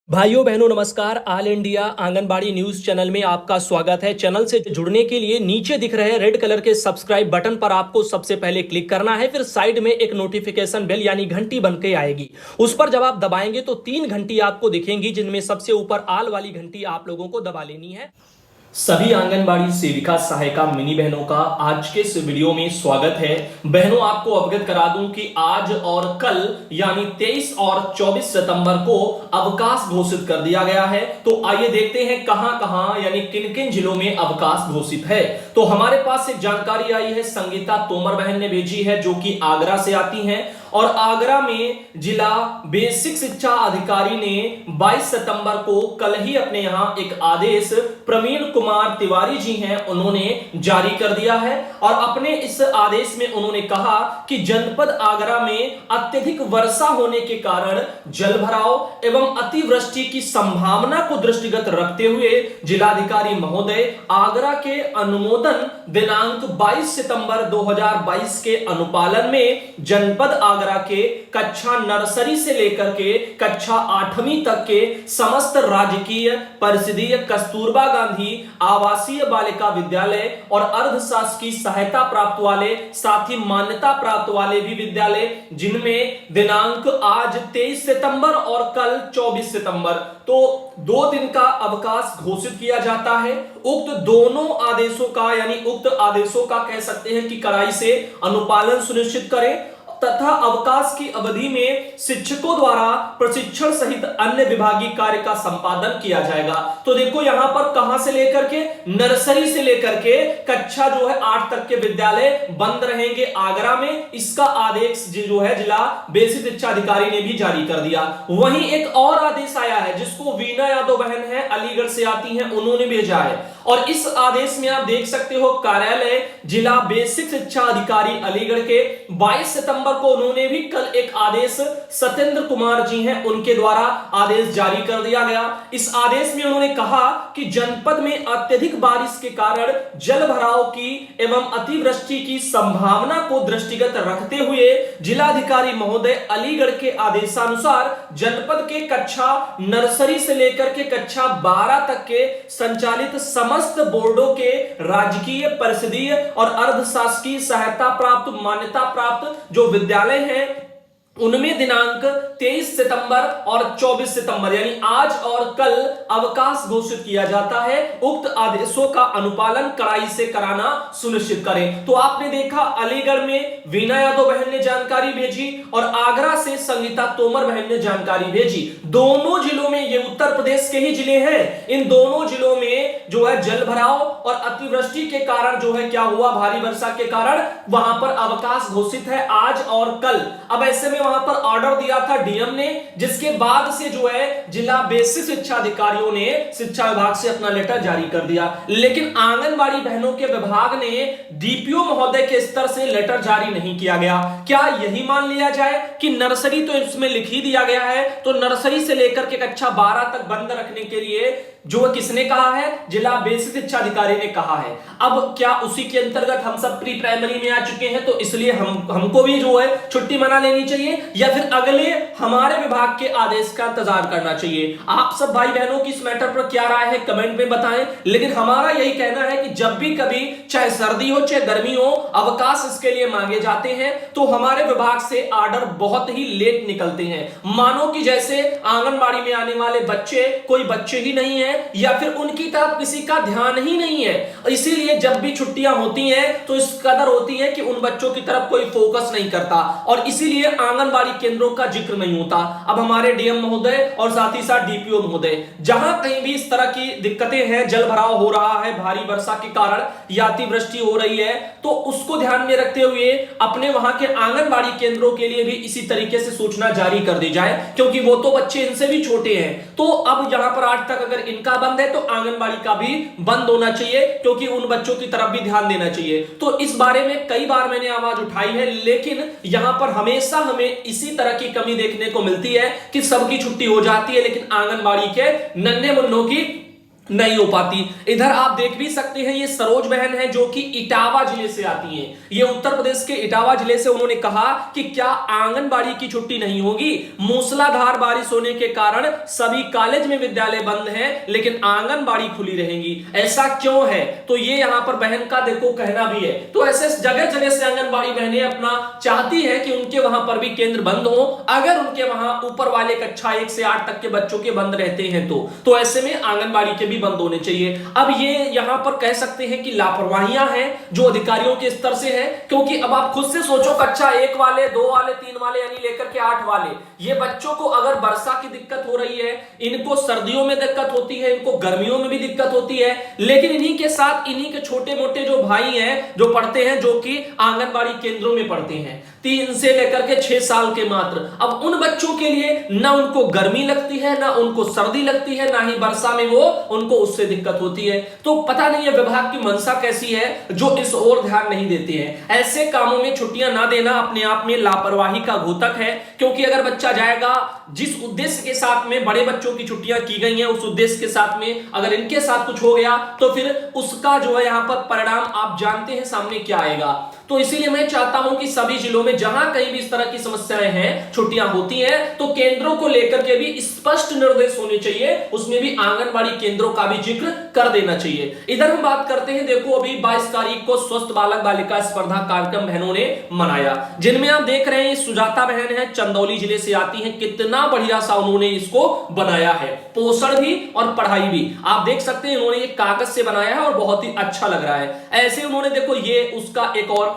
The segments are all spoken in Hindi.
भाइयों बहनों नमस्कार। All India anganwadi news channel में आपका स्वागत है। चैनल से जुड़ने के लिए नीचे दिख रहे रेड कलर के सब्सक्राइब बटन पर आपको सबसे पहले क्लिक करना है। फिर साइड में एक नोटिफिकेशन बेल यानी घंटी बन के आएगी, उस पर जब आप दबाएंगे तो 3 घंटी आपको दिखेंगी, जिनमें सबसे ऊपर आल वाली घंटी आप लोगों को दबा लेनी है। सभी आंगनबाड़ी सेविका सहायिका मिनी बहनों का आज के इस वीडियो में स्वागत है। बहनों आपको अवगत करा दूं कि आज और कल यानी 23 और 24 सितंबर को अवकाश घोषित कर दिया गया है। तो आइए देखते हैं कहां कहां यानी किन किन जिलों में अवकाश घोषित है। तो हमारे पास एक जानकारी आई है, संगीता तोमर बहन ने भेजी है, जो कि आगरा से आती हैं। और आगरा में जिला बेसिक शिक्षा अधिकारी ने 22 सितंबर को कल ही अपने यहां एक आदेश प्रवीण कुमार तिवारी जी हैं, उन्होंने जारी कर दिया है। और अपने इस आदेश में उन्होंने कहा कि जनपद आगरा में अत्यधिक वर्षा होने के कारण जल भराव एवं अतिवृष्टि की संभावना को दृष्टिगत रखते हुए जिलाधिकारी महोदय आगरा के अनुमोदन दिनांक 22 सितंबर 2022 के अनुपालन में जनपद आगरा के कक्षा नर्सरी से लेकर के कक्षा 8वीं तक के समस्त राजकीय परिषदीय कस्तूरबा गांधी आवासीय बालिका विद्यालय और अर्ध शासकीय सहायता प्राप्त वाले साथ ही मान्यता प्राप्त वाले भी विद्यालय, जिनमें दिनांक आज 23 सितंबर और कल 24 सितंबर, तो 2 दिन का अवकाश घोषित किया जाता है। उक्त दोनों आदेशों का यानी उक्त आदेशों का कह सकते हैं कि कड़ाई से अनुपालन सुनिश्चित करें तथा अवकाश की अवधि में शिक्षकों द्वारा प्रशिक्षण सहित अन्य विभागीय कार्य का संपादन किया जाएगा। तो देखो यहां पर कहां से लेकर के नर्सरी से लेकर के कक्षा जो है 8 तक के विद्यालय बंद रहेंगे आगरा में। इसका आदेश जो है जिला बेसिक शिक्षा अधिकारी ने भी जारी कर दिया। वहीं एक और आदेश आया है जिसको वीना यादव बहन है, अलीगढ़ से आती हैं, उन्होंने भेजा है। और इस आदेश में आप देख सकते हो कार्यालय जिला बेसिक शिक्षा अधिकारी अलीगढ़ के 22 सितंबर को उन्होंने भी कल एक आदेश सत्येंद्र कुमार जी हैं, उनके द्वारा आदेश जारी कर दिया गया। इस आदेश में उन्होंने कहा कि जनपद में अत्यधिक बारिश के कारण जल भराव की एवं अतिवृष्टि की संभावना को दृष्टिगत रखते हुए जिलाधिकारी महोदय अलीगढ़ के आदेशानुसार जनपद के कक्षा नर्सरी से लेकर के कक्षा 12 तक के संचालित समस्त बोर्डों के राजकीय परिषदीय और अर्धशासकीय सहायता प्राप्त मान्यता प्राप्त जो विद्यालय हैं उनमें दिनांक 23 सितंबर और 24 सितंबर यानी आज और कल अवकाश घोषित किया जाता है। उक्त आदेशों का अनुपालन कड़ाई से कराना सुनिश्चित करें। तो आपने देखा अलीगढ़ में वीना यादव बहन ने जानकारी भेजी और आगरा से संगीता तोमर बहन ने जानकारी भेजी। दोनों जिलों में, ये उत्तर प्रदेश के ही जिले हैं, इन दोनों जिलों में जो है जल भराव और अतिवृष्टि के कारण जो है क्या हुआ, भारी वर्षा के कारण वहां पर अवकाश घोषित है आज और कल। अब ऐसे में वहां पर ऑर्डर दिया था डीएम ने, जिसके बाद से जो है जिला बेसिक शिक्षा अधिकारियों ने शिक्षा विभाग से अपना लेटर जारी कर दिया। लेकिन आंगनबाड़ी बहनों के विभाग ने डीपीओ महोदय के स्तर से लेटर जारी नहीं किया गया। क्या यही मान लिया जाए कि नर्सरी तो इसमें लिख ही दिया गया है, तो नर्सरी से लेकर के कक्षा 12 तक बंद रखने के लिए जो किसने कहा है, जिला बेसिक शिक्षा अधिकारी ने कहा है। अब क्या उसी के अंतर्गत हम सब प्री प्राइमरी में आ चुके हैं, तो इसलिए हमको भी जो है छुट्टी मना लेनी चाहिए या फिर अगले हमारे विभाग के आदेश का इंतजार करना चाहिए? आप सब भाई बहनों की इस मैटर पर क्या राय है कमेंट में बताएं। लेकिन हमारा यही कहना है कि जब भी कभी चाहे सर्दी हो चाहे गर्मी हो अवकाश इसके लिए मांगे जाते हैं तो हमारे विभाग से ऑर्डर बहुत ही लेट निकलते हैं। मानो कि जैसे आंगनबाड़ी में आने वाले बच्चे कोई बच्चे ही नहीं है या फिर उनकी तरफ किसी का ध्यान ही नहीं है। इसीलिए जब भी छुट्टियां होती हैं तो इस कदर होती है कि उन बच्चों की तरफ कोई फोकस नहीं करता और इसीलिए आंगनबाड़ी केंद्रों का जिक्र नहीं होता। अब हमारे डीएम महोदय और साथ ही साथ डीपीओ महोदय, जहां कहीं भी इस तरह की दिक्कतें हैं, जल भराव हो रहा है भारी वर्षा के कारण या अतिवृष्टि हो रही है, तो उसको ध्यान में रखते हुए अपने वहां के आंगनबाड़ी केंद्रों के लिए भी इसी तरीके से सूचना जारी कर दी जाए, क्योंकि वो तो बच्चे इनसे भी छोटे हैं। तो अब यहां पर 8 तक अगर इनका बंद है तो आंगनबाड़ी का भी बंद होना चाहिए, क्योंकि उन बच्चों की तरफ भी ध्यान देना चाहिए। तो इस बारे में कई बार मैंने आवाज उठाई है, लेकिन यहां पर हमेशा हमें इसी तरह की कमी देखने को मिलती है कि सबकी छुट्टी हो जाती है लेकिन आंगनबाड़ी के नन्हे मुन्नों की नहीं हो पाती। इधर आप देख भी सकते हैं, ये सरोज बहन है जो कि इटावा जिले से आती हैं। ये उत्तर प्रदेश के इटावा जिले से उन्होंने कहा कि क्या आंगनबाड़ी की छुट्टी नहीं होगी? मूसलाधार बारिश होने के कारण सभी कॉलेज में विद्यालय बंद हैं, लेकिन आंगनबाड़ी खुली रहेंगी, ऐसा क्यों है? तो ये यहां पर बहन का देखो कहना भी है। तो ऐसे जगह जगह से आंगनबाड़ी बहनें अपना चाहती है कि उनके वहां पर भी केंद्र बंद हो, अगर उनके वहां ऊपर वाले कक्षा 1 से 8 तक के बच्चों के बंद रहते हैं तो ऐसे में आंगनबाड़ी के भी बंद होने चाहिए। अब ये यहां पर कह सकते हैं कि लापरवाहियां हैं जो अधिकारियों के स्तर से है, क्योंकि अब आप खुद से सोचो, कक्षा 1 वाले, 2 वाले, 3 वाले यानी लेकर के 8 वाले, ये बच्चों को अगर वर्षा की दिक्कत हो रही है, इनको सर्दियों में दिक्कत होती है, इनको गर्मियों में भी दिक्कत होती है, लेकिन इन्हीं के साथ इन्हीं के छोटे मोटे जो भाई हैं जो पढ़ते हैं, जो कि आंगनबाड़ी केंद्रों में पढ़ते हैं 3 से लेकर के 6 साल के मात्र, अब उन बच्चों के लिए ना उनको गर्मी लगती है, ना उनको सर्दी लगती है, ना ही वर्षा में वो उनको उससे दिक्कत होती है। तो पता नहीं है विभाग की मंशा कैसी है जो इस ओर ध्यान नहीं देते हैं। ऐसे कामों में छुट्टियां ना देना अपने आप में लापरवाही का घोतक है, क्योंकि अगर बच्चा जाएगा जिस उद्देश्य के साथ में बड़े बच्चों की छुट्टियां की गई हैं, उस उद्देश्य के साथ में अगर इनके साथ कुछ हो गया तो फिर उसका जो है यहां पर परिणाम आप जानते हैं सामने क्या आएगा। तो इसीलिए मैं चाहता हूं कि सभी जिलों में जहां कहीं भी इस तरह की समस्याएं हैं, छुट्टियां होती हैं, तो केंद्रों को लेकर के भी स्पष्ट निर्देश होने चाहिए, उसमें भी आंगनबाड़ी केंद्रों का भी जिक्र कर देना चाहिए। इधर हम बात करते हैं, देखो अभी 22 तारीख को स्वस्थ बालक बालिका स्पर्धा कार्यक्रम बहनों ने मनाया, जिनमें आप देख रहे हैं सुजाता बहन है, चंदौली जिले से आती है, कितना बढ़िया सा उन्होंने इसको बनाया है, पोषण भी और पढ़ाई भी आप देख सकते हैं, उन्होंने एक कागज से बनाया है और बहुत ही अच्छा लग रहा है। ऐसे उन्होंने देखो ये उसका एक और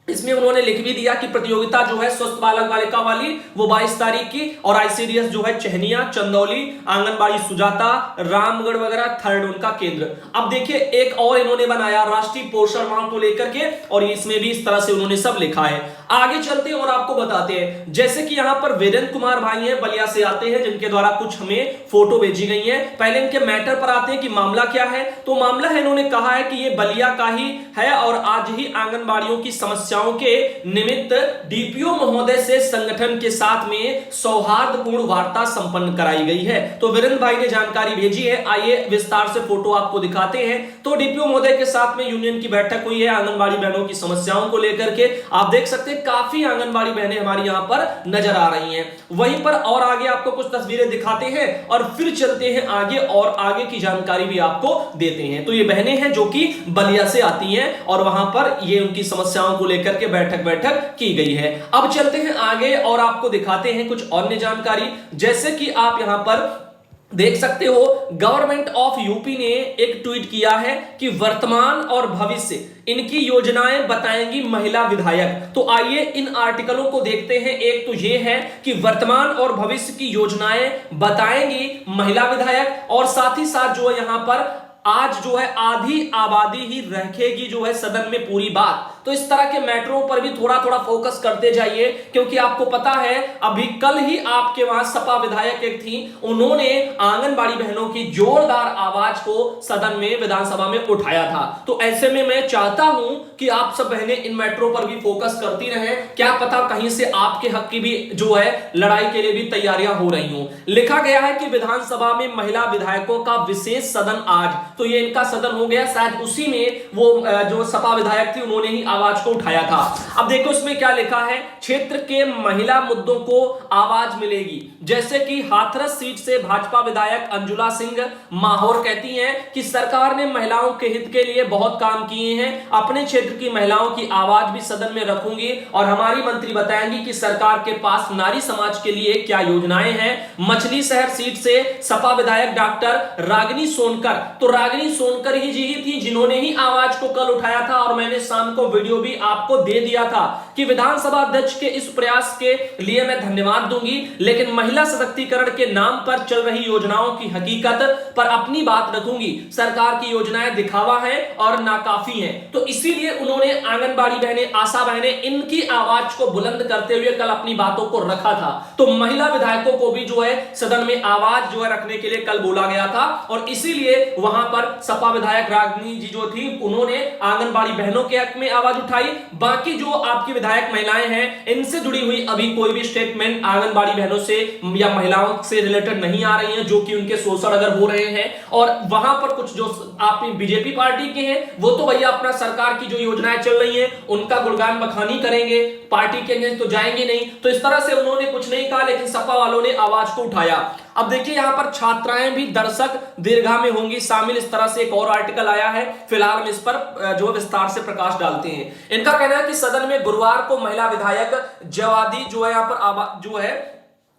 इसमें उन्होंने लिख भी दिया कि प्रतियोगिता जो है स्वस्थ बालक बालिका वाली वो 22 तारीख की, और आईसीडीएस जो है चहनिया, चंदौली, आंगनबाड़ी सुजाता, रामगढ़ वगैरह थर्ड उनका केंद्र। अब देखिए एक और इन्होंने बनाया राष्ट्रीय पोषण माह को लेकर के, और इसमें भी इस तरह से उन्होंने सब लिखा है। आगे चलते हैं और आपको बताते हैं, जैसे कि यहां पर वीरेंद्र कुमार भाई हैं, बलिया से आते हैं, जिनके द्वारा कुछ हमें फोटो भेजी गई है। पहले इनके मैटर पर आते हैं कि मामला क्या है। तो मामला है, इन्होंने कहा है कि ये बलिया का ही है और आज ही आंगनबाड़ियों की समस्याओं के निमित्त डीपीओ महोदय से संगठन के साथ में सौहार्दपूर्ण वार्ता संपन्न कराई गई है। तो वीरेंद्र भाई ने जानकारी भेजी है, आइए विस्तार से फोटो आपको दिखाते हैं। तो डीपीओ महोदय के साथ में यूनियन की बैठक हुई है आंगनबाड़ी बहनों की समस्याओं को लेकर के। आप देख सकते हैं काफी आंगनबाड़ी बहनें हमारी यहां पर नजर आ रही हैं। वहीं पर और आगे आपको कुछ तस्वीरें दिखाते हैं और फिर चलते हैं आगे और आगे की जानकारी भी आपको देते हैं। तो ये बहनें हैं जो कि बलिया से आती हैं और वहां पर ये उनकी समस्याओं को लेकर के बैठक की गई है। अब चलते हैं आगे और आपको दिखाते हैं कुछ अन्य जानकारी, जैसे कि आप यहां पर देख सकते हो गवर्नमेंट ऑफ यूपी ने एक ट्वीट किया है कि वर्तमान और भविष्य इनकी योजनाएं बताएंगी महिला विधायक। तो आइए इन आर्टिकलों को देखते हैं। एक तो ये है कि वर्तमान और भविष्य की योजनाएं बताएंगी महिला विधायक, और साथ ही साथ जो है यहां पर आज जो है आधी आबादी ही रखेगी जो है सदन में पूरी बात। तो इस तरह के मैटरों पर भी थोड़ा थोड़ा फोकस करते जाइए, क्योंकि आपको पता है अभी कल ही आपके वहां सपा विधायक एक थी, उन्होंने आंगनबाड़ी बहनों की जोरदार आवाज को सदन में विधानसभा में उठाया था। तो ऐसे में मैं चाहता हूं कि आप सब बहनें इन मैटरों पर भी फोकस करती रहें, क्या पता कहीं से आपके हक की भी जो है लड़ाई के लिए भी तैयारियां हो रही हूं। लिखा गया है कि विधानसभा में महिला विधायकों का विशेष सदन आज, तो ये इनका सदन हो गया, शायद उसी में वो जो सपा विधायक थी उन्होंने ही आवाज को उठाया था। अब देखो इसमें क्या लिखा है, क्षेत्र के महिला मुद्दों को आवाज मिलेगी, जैसे कि हाथरस सीट से भाजपा विधायक अंजुला सिंह माहौर कहती हैं कि सरकार ने महिलाओं के हित के लिए बहुत काम किए हैं, अपने क्षेत्र की महिलाओं की आवाज भी सदन में रखूंगी और हमारी मंत्री बताएंगी कि सरकार के पास नारी समाज के लिए क्या योजनाएं हैं। मछली शहर सीट से सपा विधायक डॉक्टर रागिनी सोनकर, तो रागिनी सोनकर ही जी थी जिन्होंने ही आवाज को कल उठाया था, और मैंने शाम को वीडियो भी आपको दे दिया था कि विधानसभा अध्यक्ष के इस प्रयास के लिए मैं धन्यवाद दूंगी, लेकिन महिला सशक्तिकरण के नाम पर चल रही योजनाओं की हकीकत पर अपनी बात रखूंगी। सरकार की योजनाएं दिखावा है और नाकाफी हैं। तो इसीलिए उन्होंने आंगनबाड़ी बहनें, आशा बहनें, इनकी आवाज को बुलंद करते हुए कल अपनी बातों को रखा था। तो महिला विधायकों को भी जो है सदन में आवाज जो है रखने के लिए कल बोला गया था, और इसीलिए वहां पर सपा विधायक रागिनी जी जो थी उन्होंने आंगनबाड़ी बहनों के हक में आवाज आवाज उठाई। बाकी जो आपकी विधायक महिलाएं हैं, इनसे जुड़ी हुई अभी कोई भी स्टेटमेंट आंगनबाड़ी बहनों से या महिलाओं से रिलेटेड नहीं आ रही है, जो कि उनके शोषण अगर हो रहे हैं। और वहां पर कुछ जो आप बीजेपी पार्टी के हैं, वो तो भैया अपना सरकार की जो योजनाएं चल रही हैं उनका गुणगान बखानी करेंगे, पार्टी के अगेंस्ट तो जाएंगे नहीं। तो इस तरह से उन्होंने कुछ नहीं कहा, लेकिन सपा वालों ने आवाज को उठाया। अब देखिए यहां पर छात्राएं भी दर्शक दीर्घा में होंगी शामिल, इस तरह से एक और आर्टिकल आया है। फिलहाल हम इस पर जो विस्तार से प्रकाश डालते हैं। इनका कहना है कि सदन में गुरुवार को महिला विधायक जवादी जो है यहां पर जो है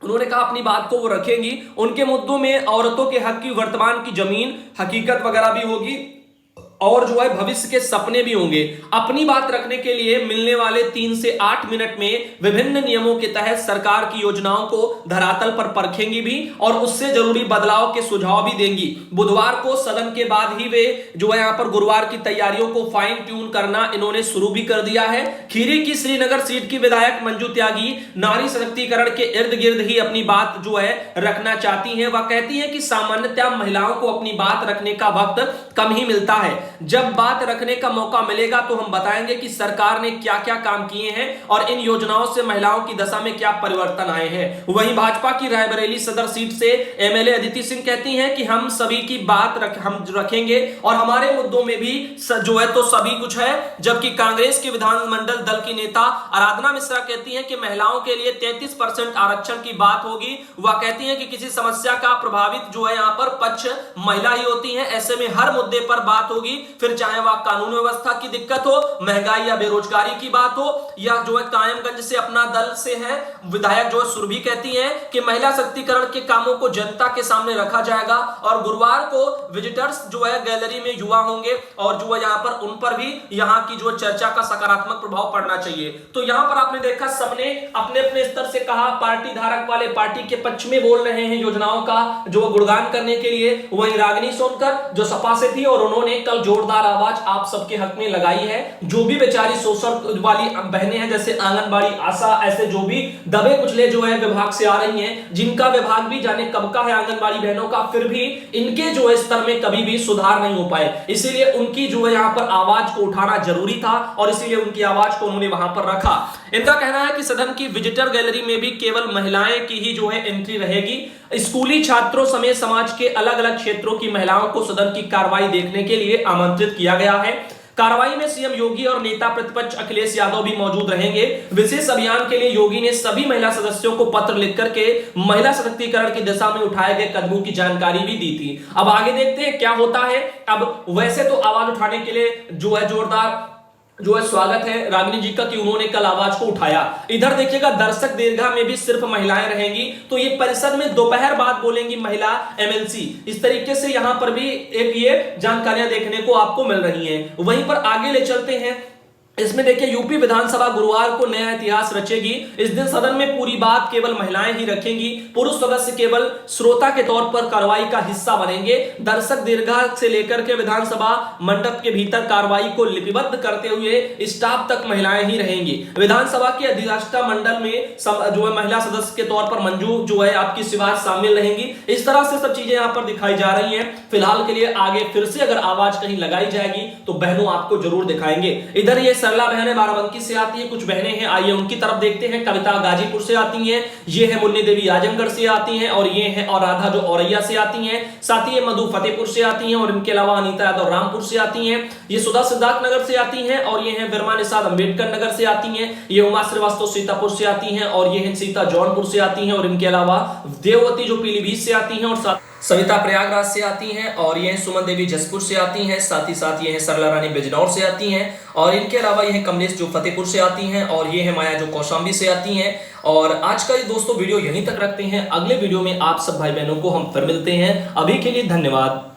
उन्होंने कहा अपनी बात को वो रखेंगी। उनके मुद्दों में औरतों के हक की वर्तमान की जमीन हकीकत वगैरह भी होगी और जो है भविष्य के सपने भी होंगे। अपनी बात रखने के लिए मिलने वाले 3 से 8 मिनट में विभिन्न नियमों के तहत सरकार की योजनाओं को धरातल पर परखेंगी भी और उससे जरूरी बदलाव के सुझाव भी देंगी। बुधवार को सदन के बाद ही वे जो है यहां पर गुरुवार की तैयारियों को फाइन ट्यून करना इन्होंने शुरू भी कर दिया है। खीरी की श्रीनगर सीट की विधायक मंजू त्यागी नारी सशक्तिकरण के इर्द गिर्द ही अपनी बात जो है रखना चाहती है। वह कहती है कि सामान्यतः महिलाओं को अपनी बात रखने का वक्त कम ही मिलता है। जब बात रखने का मौका मिलेगा तो हम बताएंगे कि सरकार ने क्या क्या काम किए हैं और इन योजनाओं से महिलाओं की दशा में क्या परिवर्तन आए हैं। वहीं भाजपा की रायबरेली सदर सीट से एमएलए अदिति सिंह कहती हैं कि हम सभी की बात हम रखेंगे और हमारे मुद्दों में भी जो है तो सभी कुछ है। जबकि कांग्रेस के विधानमंडल दल की नेता आराधना मिश्रा कहती हैं कि महिलाओं के लिए 33% आरक्षण की बात होगी। वह कहती हैं कि किसी समस्या का प्रभावित जो है यहाँ पर पक्ष महिला ही होती है, ऐसे में हर मुद्दे पर बात होगी, फिर चाहे वह कानून व्यवस्था की दिक्कत हो, महंगाई या बेरोजगारी की बात हो, या जो है कायमगंज से अपना दल से है विधायक जो सुरभि कहती हैं कि महिला शक्तिकरण के कामों को जनता के सामने रखा जाएगा। और गुरुवार को विजिटर्स जो है गैलरी में युवा होंगे और जो है यहाँ पर उन पर भी यहाँ की जो चर्चा का सकारात्मक प्रभाव पड़ना चाहिए। तो यहाँ पर आपने देखा सबने अपने अपने स्तर से कहा, पार्टी धारक वाले पार्टी के पक्ष में बोल रहे हैं योजनाओं का जो गुणगान करने के लिए। वहीं रागिनी सोनकर जो सपा से थी और उन्होंने कल जोरदार आवाज आप सबके हक में लगाई है। जो भी बेचारी शोषण वाली बहनें हैं जैसे आंगनबाड़ी आशा, ऐसे जो भी दबे कुचले जो है विभाग से आ रही हैं, जिनका विभाग भी जाने कब का है आंगनबाड़ी बहनों का, फिर भी इनके जो है स्तर में कभी भी सुधार नहीं हो पाए। इसीलिए उनकी जो है यहाँ पर आवाज को उठाना जरूरी था और इसीलिए उनकी आवाज को उन्होंने वहां पर रखा। इनका कहना है कि सदन की विजिटर गैलरी में भी केवल महिलाएं की ही जो है एंट्री रहेगी। स्कूली छात्रों समेत समाज के अलग अलग क्षेत्रों की महिलाओं को सदन की कार्रवाई देखने के लिए आमंत्रित किया गया है। कार्रवाई में सीएम योगी और नेता प्रतिपक्ष अखिलेश यादव भी मौजूद रहेंगे। विशेष अभियान के लिए योगी ने सभी महिला सदस्यों को पत्र लिख करके महिला सशक्तिकरण की दिशा में उठाए गए कदमों की जानकारी भी दी थी। अब आगे देखते हैं क्या होता है। अब वैसे तो आवाज उठाने के लिए जो है जोरदार जो है स्वागत है रागिनी जी का कि उन्होंने कल आवाज को उठाया। इधर देखिएगा दर्शक दीर्घा में भी सिर्फ महिलाएं रहेंगी, तो ये परिषद में दोपहर बाद बोलेंगी महिला एमएलसी। इस तरीके से यहां पर भी एक ये जानकारियां देखने को आपको मिल रही हैं। वहीं पर आगे ले चलते हैं। इसमें देखिए यूपी विधानसभा गुरुवार को नया इतिहास रचेगी। इस दिन सदन में पूरी बात केवल महिलाएं ही रखेंगी। पुरुष सदस्य केवल श्रोता के तौर पर कार्रवाई का हिस्सा बनेंगे। दर्शक दीर्घा से लेकर के विधानसभा मंडप के भीतर कार्रवाई को लिपिबद्ध करते हुए स्टाफ तक महिलाएं ही रहेंगी। विधानसभा के अधिष्ठाता मंडल में जो है महिला सदस्य के तौर पर मंजू जो है आपकी शिवाज शामिल रहेंगी। इस तरह से सब चीजें यहाँ पर दिखाई जा रही है। फिलहाल के लिए आगे फिर से अगर आवाज कहीं लगाई जाएगी तो बहनों आपको जरूर दिखाएंगे। इधर ये सरला बहनें बाराबंकी से आती है, कुछ बहनें हैं आइए उनकी तरफ देखते हैं। कविता गाजीपुर से आती हैं, ये है मुन्नी देवी आजमगढ़ से आती हैं और ये है और राधा जो औरैया से आती हैं। साथ ही मधु फतेहपुर से आती हैं और इनके अलावा अनीता यादव रामपुर से आती हैं। ये सुधा सिद्धार्थ नगर से आती हैं और ये है विरमा निषाद अम्बेडकर नगर से आती हैं। ये उमा श्रीवास्तव सीतापुर से आती हैं और ये है सीता जौनपुर से आती हैं और इनके अलावा देववती जो पीलीभीत से आती हैं और सविता प्रयागराज से आती हैं और ये सुमन देवी जसपुर से आती हैं। साथ ही साथ ये है सरला रानी बिजनौर से आती हैं और इनके अलावा ये है कमलेश जो फतेहपुर से आती हैं और ये है माया जो कौशाम्बी से आती हैं। और आज का ये दोस्तों वीडियो यहीं तक रखते हैं। अगले वीडियो में आप सब भाई बहनों को हम फिर मिलते हैं। अभी के लिए धन्यवाद।